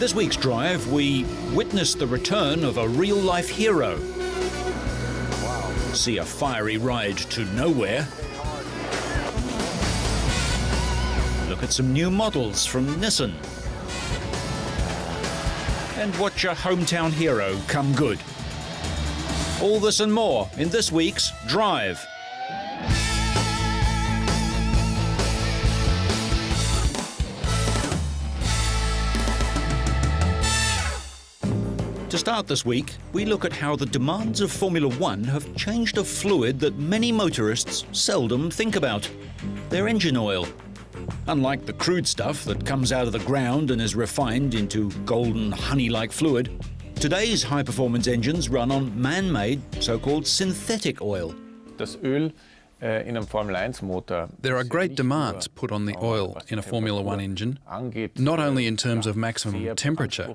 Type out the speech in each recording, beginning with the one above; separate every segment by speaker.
Speaker 1: this week's drive, we witness the return of a real-life hero. Wow. See a fiery ride to nowhere. Look at some new models from Nissan. And watch a hometown hero come good. All this and more in this week's Drive. To start this week, we look at how the demands of Formula One have changed a fluid that many motorists seldom think about: their engine oil. Unlike the crude stuff that comes out of the ground and is refined into golden honey-like fluid, today's high-performance engines run on man-made, so-called synthetic oil.
Speaker 2: Das Öl in einem Formel-1-Motor.
Speaker 3: There are great demands put on the oil in a Formula One engine, not only in terms of maximum temperature,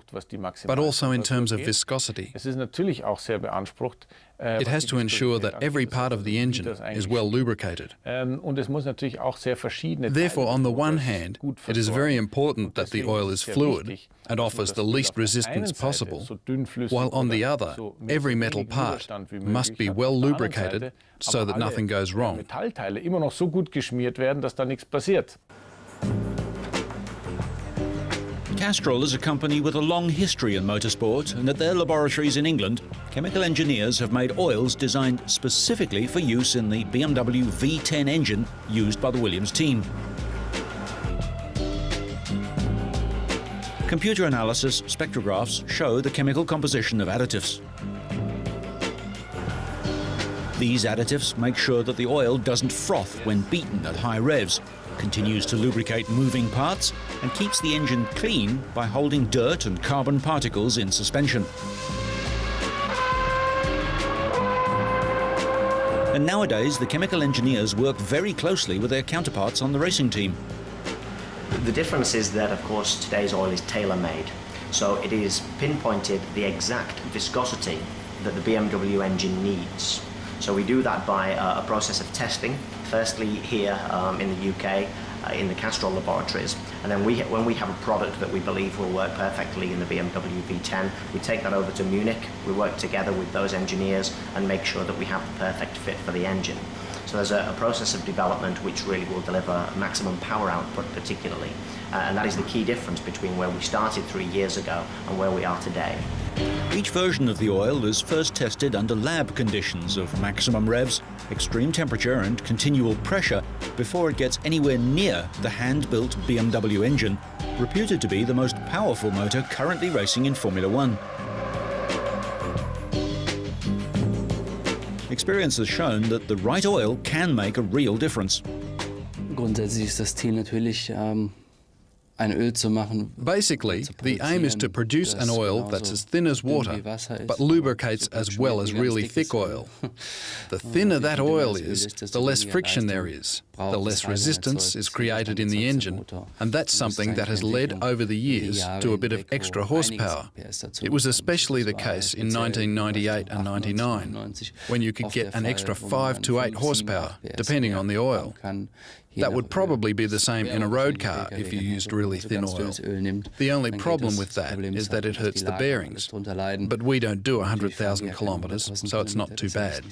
Speaker 3: but also in terms of viscosity.
Speaker 2: Es ist natürlich auch sehr beansprucht.
Speaker 3: It has to ensure that every part of the engine is well lubricated.
Speaker 2: Und es muss natürlich auch sehr verschiedene.
Speaker 3: Therefore, on the one hand, it is very important that the oil is fluid and offers the least resistance possible, while on the other, every metal part must be well lubricated so that nothing goes wrong.
Speaker 2: Metallteile immer noch so gut geschmiert werden, dass da nichts passiert.
Speaker 1: Castrol is a company with a long history in motorsport, and at their laboratories in England, chemical engineers have made oils designed specifically for use in the BMW V10 engine used by the Williams team. Computer analysis spectrographs show the chemical composition of additives. These additives make sure that the oil doesn't froth when beaten at high revs, continues to lubricate moving parts, and keeps the engine clean by holding dirt and carbon particles in suspension. And nowadays, the chemical engineers work very closely with their counterparts on the racing team.
Speaker 4: The difference is that, of course, today's oil is tailor-made. So it is pinpointed the exact viscosity that the BMW engine needs. So we do that by a process of testing, firstly here in the UK, in the Castrol laboratories, and then when we have a product that we believe will work perfectly in the BMW V10, we take that over to Munich, we work together with those engineers and make sure that we have the perfect fit for the engine. So there's a process of development which really will deliver maximum power output particularly, and that is the key difference between where we started 3 years ago and where we are today.
Speaker 1: Each version of the oil is first tested under lab conditions of maximum revs, extreme temperature and continual pressure before it gets anywhere near the hand-built BMW engine, reputed to be the most powerful motor currently racing in Formula One. Experience has shown that the right oil can make a real difference.
Speaker 5: Grundsätzlich ist das Ziel natürlich, ein Öl zu machen.
Speaker 3: Basically, the aim is to produce an oil that's as thin as water, but lubricates as well as really thick oil. The thinner that oil is, the less friction there is, the less resistance is created in the engine, and that's something that has led over the years to a bit of extra horsepower. It was especially the case in 1998 and 99, when you could get an extra 5 to 8 horsepower, depending on the oil. That would probably be the same in a road car if you used really thin oil. The only problem with that is that it hurts the bearings, but we don't do 100,000 kilometres, so it's not too bad.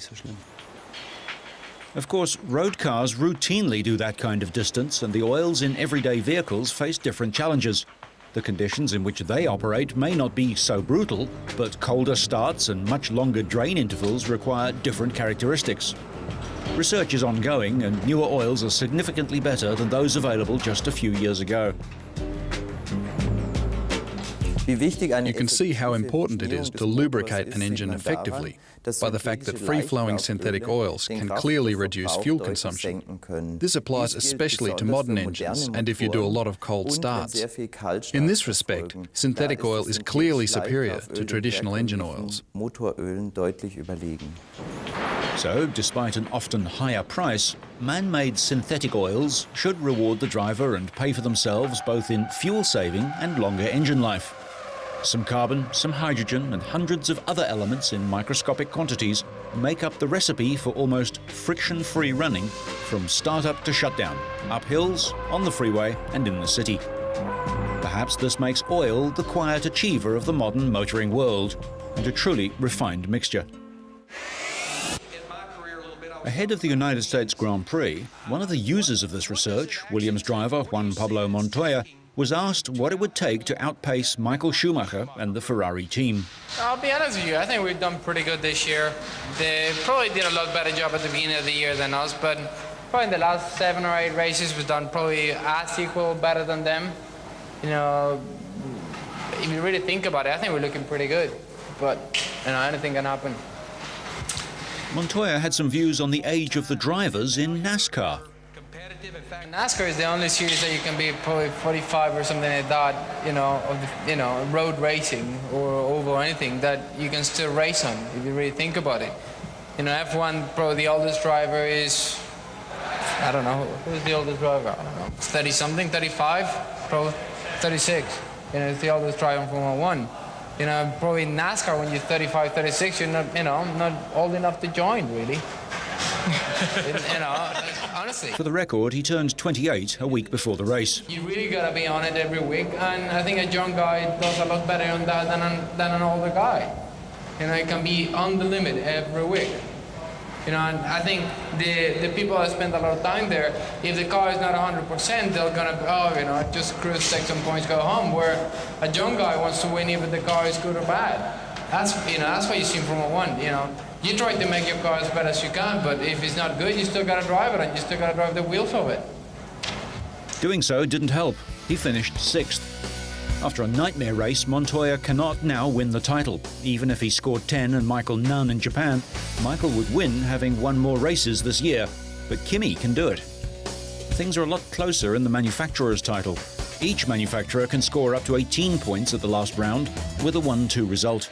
Speaker 1: Of course, road cars routinely do that kind of distance, and the oils in everyday vehicles face different challenges. The conditions in which they operate may not be so brutal, but colder starts and much longer drain intervals require different characteristics. Research is ongoing, and newer oils are significantly better than those available just a few years ago.
Speaker 3: You can see how important it is to lubricate an engine effectively by the fact that free-flowing synthetic oils can clearly reduce fuel consumption. This applies especially to modern engines and if you do a lot of cold starts. In this respect, synthetic oil is clearly superior to traditional engine oils.
Speaker 1: So, despite an often higher price, man-made synthetic oils should reward the driver and pay for themselves both in fuel saving and longer engine life. Some carbon, some hydrogen and hundreds of other elements in microscopic quantities make up the recipe for almost friction-free running from start-up to shutdown, up hills, on the freeway and in the city. Perhaps perhaps this makes oil the quiet achiever of the modern motoring world, and a truly refined mixture. Ahead of the United States Grand Prix, one of the users of this research, Williams driver Juan Pablo Montoya, was asked what it would take to outpace Michael Schumacher and the Ferrari team.
Speaker 6: I'll be honest with you, I think we've done pretty good this year. They probably did a lot better job at the beginning of the year than us, but probably in the last 7 or 8 races we've done probably as equal, better than them. You know, if you really think about it, I think we're looking pretty good, but you know, anything can happen.
Speaker 1: Montoya had some views on the age of the drivers in NASCAR.
Speaker 6: NASCAR is the only series that you can be probably 45 or something like that, you know, of the, you know, road racing or oval or anything that you can still race on if you really think about it. You know, F1 probably the oldest driver is, I don't know, who's the oldest driver? I don't know, 30 something, 35, probably 36. You know, it's the oldest driver in Formula 1. You know, probably NASCAR when you're 35, 36, you're not, you know, not old enough to join, really. You know, honestly.
Speaker 1: For the record, he turned 28 a week before the race.
Speaker 6: You really gotta be on it every week, and I think a young guy does a lot better on that than an older guy. You know, he can be on the limit every week. You know, and I think the people that spend a lot of time there, if the car is not 100%, they're gonna, oh, you know, just cruise, take some points, go home. Where a young guy wants to win even if the car is good or bad. That's, you know, that's what you see in Formula 1. You know, you try to make your car as bad as you can, but if it's not good, you still gotta drive it, and you still gotta drive the wheels of it.
Speaker 1: Doing so didn't help. He finished 6th. After a nightmare race, Montoya cannot now win the title. Even if he scored 10 and Michael none in Japan, Michael would win, having won more races this year. But Kimi can do it. Things are a lot closer in the manufacturer's title. Each manufacturer can score up to 18 points at the last round with a 1-2 result.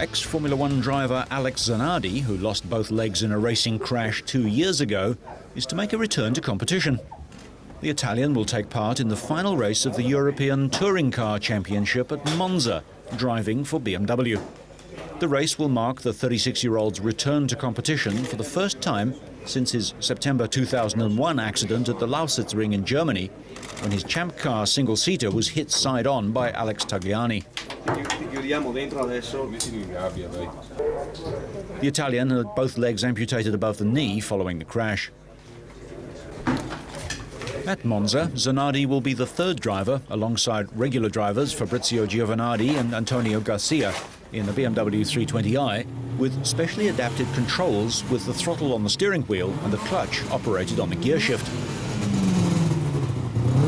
Speaker 1: Ex-Formula One driver Alex Zanardi, who lost both legs in a racing crash 2 years ago, is to make a return to competition. The Italian will take part in the final race of the European Touring Car Championship at Monza, driving for BMW. The race will mark the 36-year-old's return to competition for the first time since his September 2001 accident at the Lausitzring in Germany, when his Champ Car single-seater was hit side-on by Alex Tagliani. The Italian had both legs amputated above the knee following the crash. At Monza, Zanardi will be the third driver, alongside regular drivers Fabrizio Giovanardi and Antonio Garcia, in the BMW 320i, with specially adapted controls with the throttle on the steering wheel and the clutch operated on the gear shift.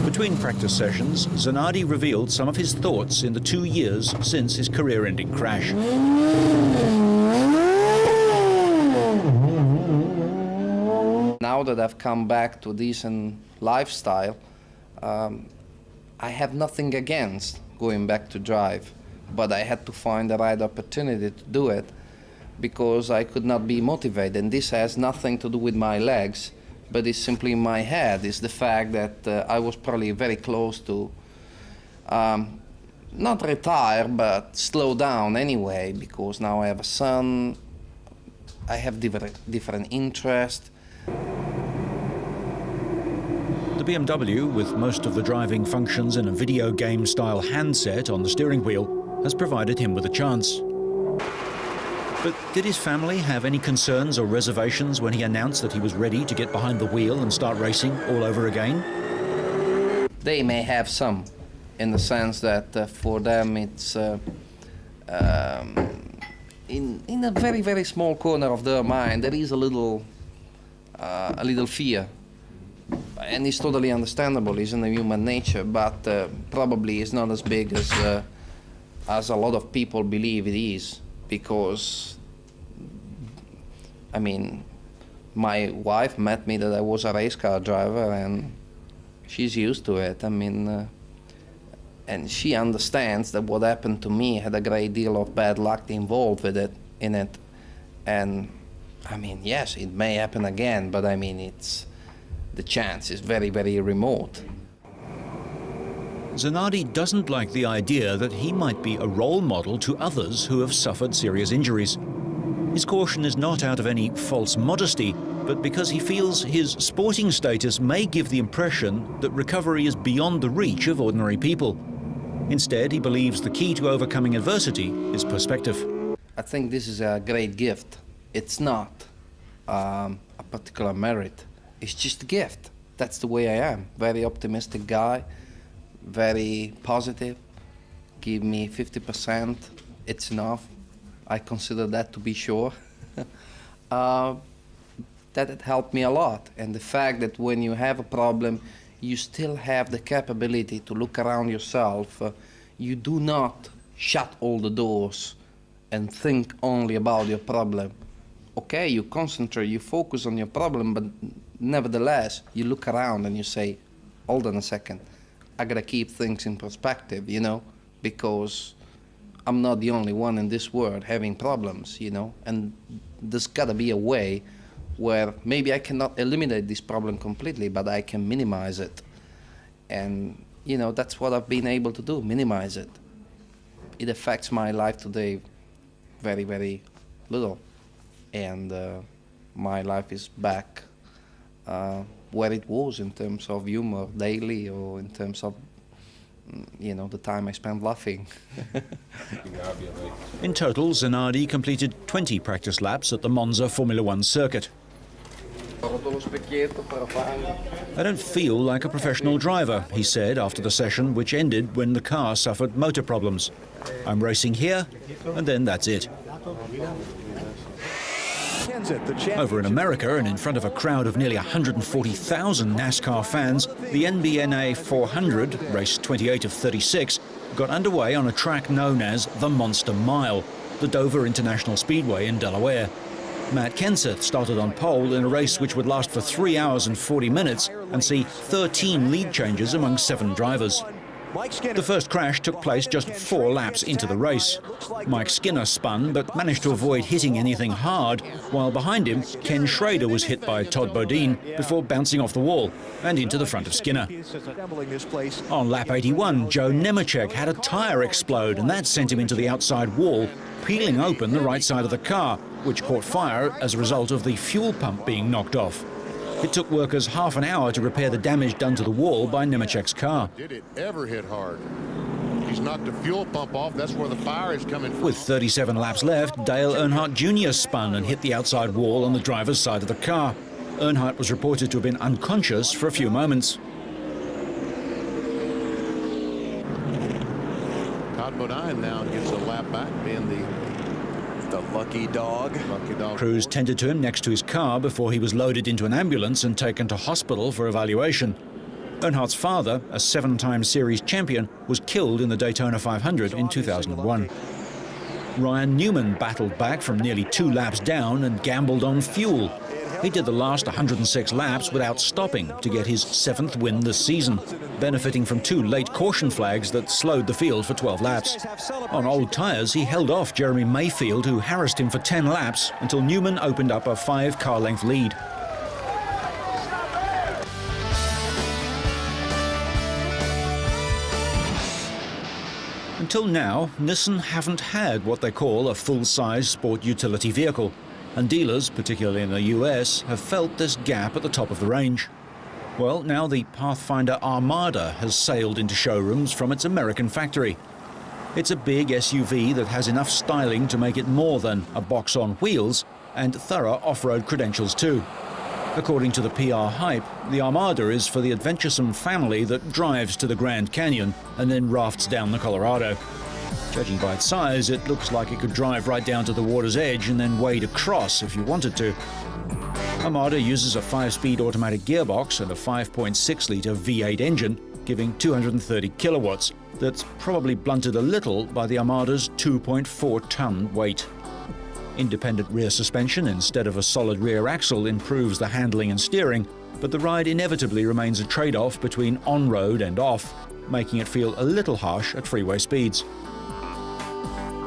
Speaker 1: Between practice sessions, Zanardi revealed some of his thoughts in the 2 years since his career-ending crash.
Speaker 5: Now that I've come back to a decent lifestyle, I have nothing against going back to drive, but I had to find the right opportunity to do it because I could not be motivated. And this has nothing to do with my legs, but it's simply in my head. It's the fact that I was probably very close to not retire, but slow down anyway, because now I have a son, I have different interests.
Speaker 1: The BMW, with most of the driving functions in a video game-style handset on the steering wheel, has provided him with a chance. But did his family have any concerns or reservations when he announced that he was ready to get behind the wheel and start racing all over again?
Speaker 5: They may have some, in the sense that for them it's in a very, very small corner of their mind there is a little fear. And it's totally understandable, it's in the human nature, but probably it's not as big as a lot of people believe it is, because, I mean, my wife met me that I was a race car driver, and she's used to it. I mean, and she understands that what happened to me had a great deal of bad luck involved with it, in it. And, I mean, yes, it may happen again, but I mean, the chance is very, very remote.
Speaker 1: Zanardi doesn't like the idea that he might be a role model to others who have suffered serious injuries. His caution is not out of any false modesty, but because he feels his sporting status may give the impression that recovery is beyond the reach of ordinary people. Instead, he believes the key to overcoming adversity is perspective.
Speaker 5: I think this is a great gift. It's not a particular merit. It's just a gift. That's the way I am. Very optimistic guy, very positive. Give me 50%, it's enough. I consider that to be sure. That it helped me a lot. And the fact that when you have a problem, you still have the capability to look around yourself. You do not shut all the doors and think only about your problem. Okay, you concentrate, you focus on your problem, but nevertheless, you look around and you say, hold on a second, I gotta keep things in perspective, you know, because I'm not the only one in this world having problems, you know, and there's gotta be a way where maybe I cannot eliminate this problem completely, but I can minimize it. And, you know, that's what I've been able to do, minimize it. It affects my life today very, very little. And my life is back where it was in terms of humor daily, or in terms of, you know, the time I spent laughing.
Speaker 1: In total, Zanardi completed 20 practice laps at the Monza Formula One circuit. I don't feel like a professional driver, he said after the session, which ended when the car suffered motor problems. I'm racing here, and then that's it. Over in America, and in front of a crowd of nearly 140,000 NASCAR fans, the NBNA 400, race 28 of 36, got underway on a track known as the Monster Mile, the Dover International Speedway in Delaware. Matt Kenseth started on pole in a race which would last for 3 hours and 40 minutes and see 13 lead changes among 7 drivers. The first crash took place just 4 laps into the race. Mike Skinner spun but managed to avoid hitting anything hard, while behind him, Ken Schrader was hit by Todd Bodine before bouncing off the wall and into the front of Skinner. On lap 81, Joe Nemechek had a tyre explode, and that sent him into the outside wall, peeling open the right side of the car, which caught fire as a result of the fuel pump being knocked off. It took workers half an hour to repair the damage done to the wall by Nemechek's car.
Speaker 7: Did it ever hit hard? He's knocked the fuel pump off. That's where the fire is coming from.
Speaker 1: With 37 laps left, Dale Earnhardt Jr. spun and hit the outside wall on the driver's side of the car. Earnhardt was reported to have been unconscious for a few moments.
Speaker 7: Todd Bodine now gets a lap back, being the lucky dog.
Speaker 1: Crews tended to him next to his car before he was loaded into an ambulance and taken to hospital for evaluation. Earnhardt's father, a 7-time series champion, was killed in the Daytona 500 in 2001. Ryan Newman battled back from nearly 2 laps down and gambled on fuel. He did the last 106 laps without stopping to get his 7th win this season, benefiting from 2 late caution flags that slowed the field for 12 laps. On old tyres, he held off Jeremy Mayfield, who harassed him for 10 laps until Newman opened up a 5-car-length lead. Until now, Nissan haven't had what they call a full-size sport utility vehicle, and dealers, particularly in the US, have felt this gap at the top of the range. Well, now the Pathfinder Armada has sailed into showrooms from its American factory. It's a big SUV that has enough styling to make it more than a box on wheels, and thorough off-road credentials too. According to the PR Hype, the Armada is for the adventuresome family that drives to the Grand Canyon and then rafts down the Colorado. Judging by its size, it looks like it could drive right down to the water's edge and then wade across if you wanted to. Armada uses a 5-speed automatic gearbox and a 5.6-litre V8 engine, giving 230 kilowatts. That's probably blunted a little by the Armada's 2.4-ton weight. Independent rear suspension instead of a solid rear axle improves the handling and steering, but the ride inevitably remains a trade-off between on-road and off, making it feel a little harsh at freeway speeds.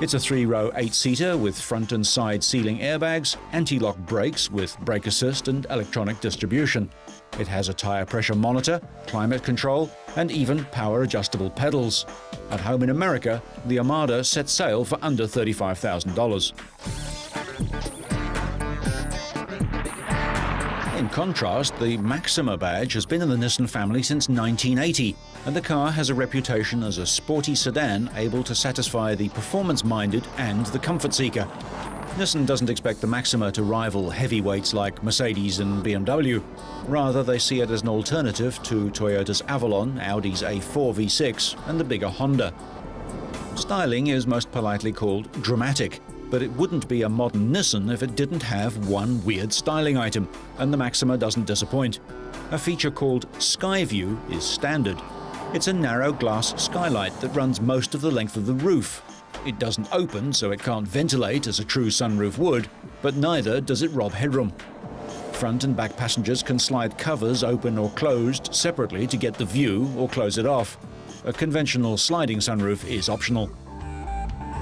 Speaker 1: It's a 3-row 8-seater with front and side ceiling airbags, anti-lock brakes with brake assist and electronic distribution. It has a tyre pressure monitor, climate control, and even power-adjustable pedals. At home in America, the Armada set sail for under $35,000. In contrast, the Maxima badge has been in the Nissan family since 1980, and the car has a reputation as a sporty sedan able to satisfy the performance-minded and the comfort seeker. Nissan doesn't expect the Maxima to rival heavyweights like Mercedes and BMW. Rather, they see it as an alternative to Toyota's Avalon, Audi's A4 V6, and the bigger Honda. Styling is most politely called dramatic, but it wouldn't be a modern Nissan if it didn't have one weird styling item, and the Maxima doesn't disappoint. A feature called Skyview is standard. It's a narrow glass skylight that runs most of the length of the roof. It doesn't open, so it can't ventilate as a true sunroof would, but neither does it rob headroom. Front and back passengers can slide covers open or closed separately to get the view or close it off. A conventional sliding sunroof is optional.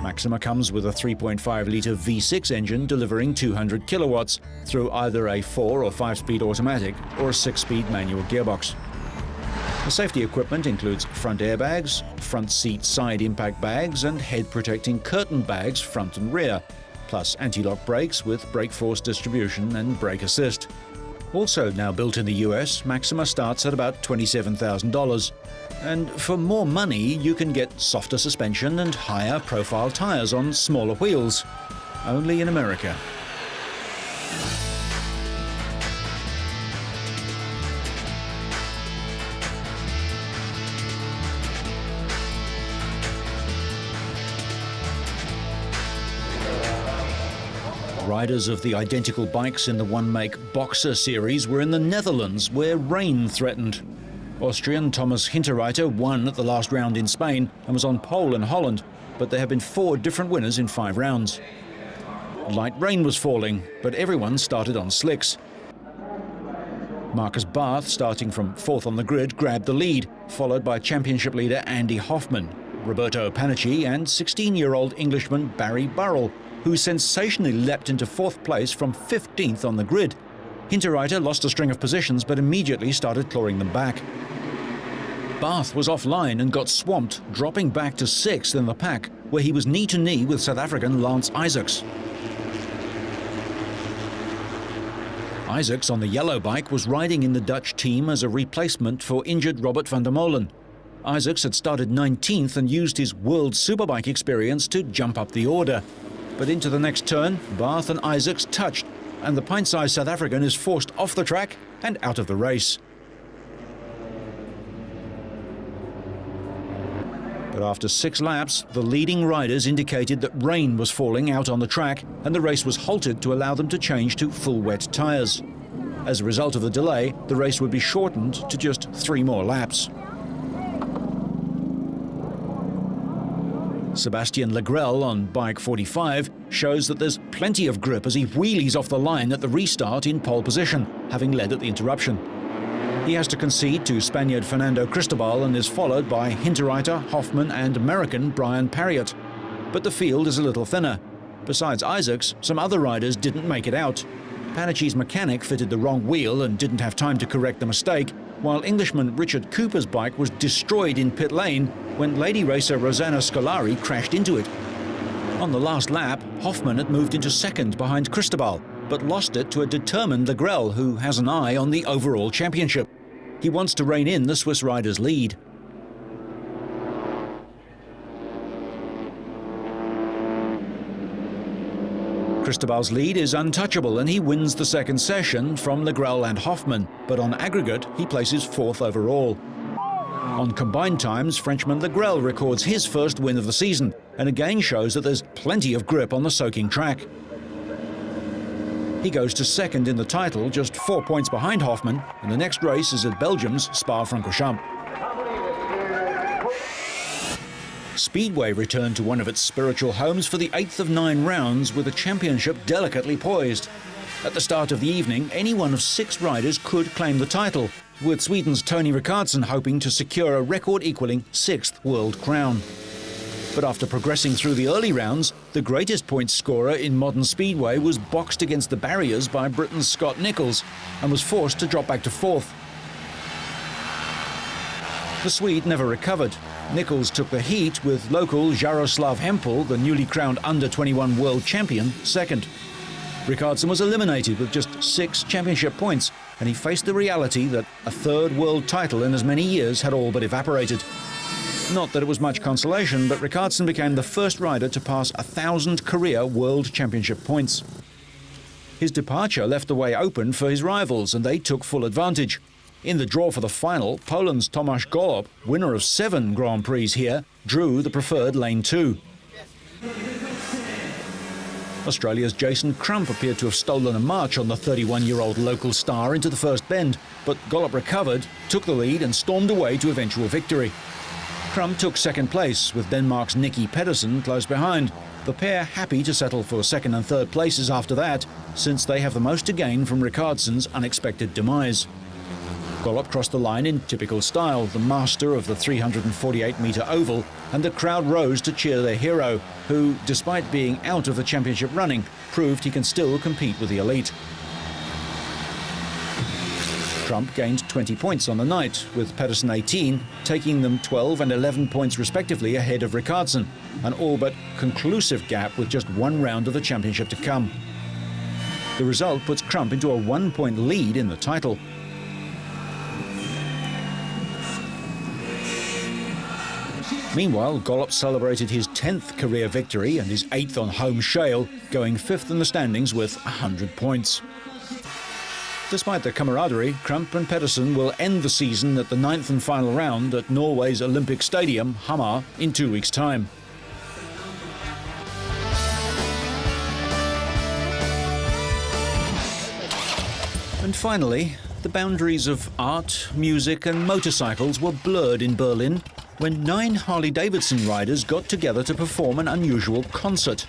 Speaker 1: Maxima comes with a 3.5-litre V6 engine delivering 200 kilowatts through either a 4- or 5-speed automatic or a 6-speed manual gearbox. The safety equipment includes front airbags, front seat side impact bags and head-protecting curtain bags front and rear, plus anti-lock brakes with brake force distribution and brake assist. Also now built in the US, Maxima starts at about $27,000. And for more money, you can get softer suspension and higher profile tyres on smaller wheels. Only in America. Riders of the identical bikes in the one-make Boxer series were in the Netherlands, where rain threatened. Austrian Thomas Hinterreiter won at the last round in Spain and was on pole in Holland, but there have been 4 different winners in 5 rounds. Light rain was falling, but everyone started on slicks. Marcus Barth, starting from 4th on the grid, grabbed the lead, followed by championship leader Andy Hoffman, Roberto Panicci and 16-year-old Englishman Barry Burrell, who sensationally leapt into 4th place from 15th on the grid. Hinterreiter lost a string of positions but immediately started clawing them back. Barth was offline and got swamped, dropping back to 6th in the pack, where he was knee-to-knee with South African Lance Isaacs. Isaacs, on the yellow bike, was riding in the Dutch team as a replacement for injured Robert van der Molen. Isaacs had started 19th and used his World Superbike experience to jump up the order. But into the next turn, Barth and Isaacs touched, and the pint-sized South African is forced off the track and out of the race. But after 6 laps, the leading riders indicated that rain was falling out on the track, and the race was halted to allow them to change to full wet tyres. As a result of the delay, the race would be shortened to just 3 more laps. Sebastian Legrel on bike 45 shows that there's plenty of grip as he wheelies off the line at the restart in pole position, having led at the interruption. He has to concede to Spaniard Fernando Cristobal and is followed by Hinterreiter, Hoffman and American Brian Parriott. But the field is a little thinner. Besides Isaacs, some other riders didn't make it out. Panicci's mechanic fitted the wrong wheel and didn't have time to correct the mistake, while Englishman Richard Cooper's bike was destroyed in pit lane when lady racer Rosanna Scolari crashed into it. On the last lap, Hoffman had moved into 2nd behind Cristobal, but lost it to a determined Legrel who has an eye on the overall championship. He wants to rein in the Swiss rider's lead. Cristobal's lead is untouchable and he wins the 2nd session from Legrel and Hoffman, but on aggregate he places 4th overall. On combined times, Frenchman Legrel records his first win of the season and again shows that there's plenty of grip on the soaking track. He goes to 2nd in the title, just 4 points behind Hoffman, and the next race is at Belgium's Spa-Francorchamps. Speedway returned to one of its spiritual homes for the 8th of 9 rounds with the championship delicately poised. At the start of the evening, any one of 6 riders could claim the title, with Sweden's Tony Rickardsson hoping to secure a record-equaling 6th world crown. But after progressing through the early rounds, the greatest points scorer in modern speedway was boxed against the barriers by Britain's Scott Nicholls and was forced to drop back to fourth. The Swede never recovered. Nicholls took the heat with local Jaroslav Hempel, the newly crowned under-21 world champion, second. Rickardson was eliminated with just 6 championship points, and he faced the reality that a third world title in as many years had all but evaporated. Not that it was much consolation, but Rickardson became the first rider to pass 1,000 career world championship points. His departure left the way open for his rivals, and they took full advantage. In the draw for the final, Poland's Tomasz Golob, winner of 7 Grand Prix here, drew the preferred lane 2. Australia's Jason Crump appeared to have stolen a march on the 31-year-old local star into the first bend, but Golob recovered, took the lead and stormed away to eventual victory. Crump took second place, with Denmark's Nicky Pedersen close behind. The pair happy to settle for second and third places after that, since they have the most to gain from Rickardson's unexpected demise. Golob crossed the line in typical style, the master of the 348-metre oval, and the crowd rose to cheer their hero, who, despite being out of the championship running, proved he can still compete with the elite. Crump gained 20 points on the night, with Pedersen 18, taking them 12 and 11 points respectively ahead of Rickardson, an all but conclusive gap with just 1 round of the championship to come. The result puts Crump into a 1-point lead in the title. Meanwhile, Golob celebrated his 10th career victory and his 8th on home shale, going 5th in the standings with 100 points. Despite their camaraderie, Crump and Pedersen will end the season at the 9th and final round at Norway's Olympic Stadium, Hamar, in 2 weeks' time. And finally, the boundaries of art, music and motorcycles were blurred in Berlin when 9 Harley-Davidson riders got together to perform an unusual concert.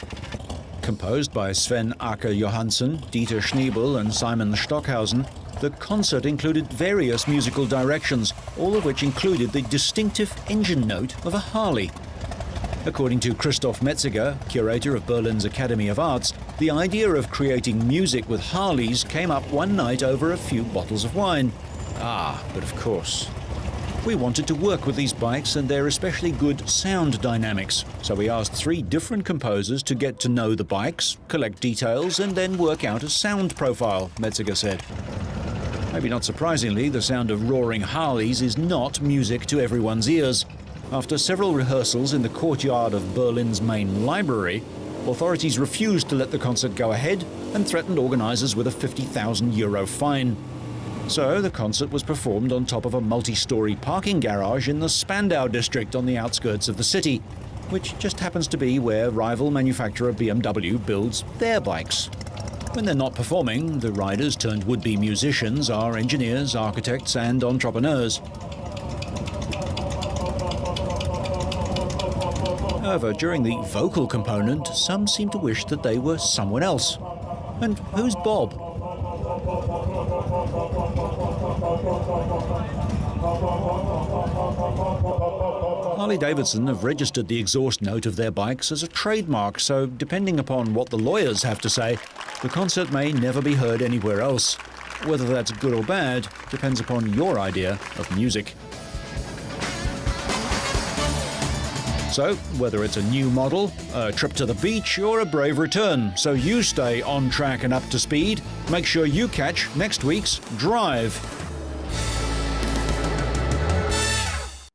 Speaker 1: Composed by Sven Aker Johansen, Dieter Schniebel and Simon Stockhausen, the concert included various musical directions, all of which included the distinctive engine note of a Harley. According to Christoph Metziger, curator of Berlin's Academy of Arts, the idea of creating music with Harleys came up one night over a few bottles of wine. But of course. We wanted to work with these bikes and their especially good sound dynamics, so we asked 3 different composers to get to know the bikes, collect details and then work out a sound profile, Metziger said. Maybe not surprisingly, the sound of roaring Harleys is not music to everyone's ears. After several rehearsals in the courtyard of Berlin's main library, authorities refused to let the concert go ahead and threatened organisers with a €50,000 fine. So the concert was performed on top of a multi-storey parking garage in the Spandau district on the outskirts of the city, which just happens to be where rival manufacturer BMW builds their bikes. When they're not performing, the riders turned would-be musicians are engineers, architects and entrepreneurs. However, during the vocal component, some seem to wish that they were someone else. And who's Bob? Harley-Davidson have registered the exhaust note of their bikes as a trademark, so depending upon what the lawyers have to say, the concert may never be heard anywhere else. Whether that's good or bad depends upon your idea of music. So, whether it's a new model, a trip to the beach, or a brave return, so you stay on track and up to speed, make sure you catch next week's Drive.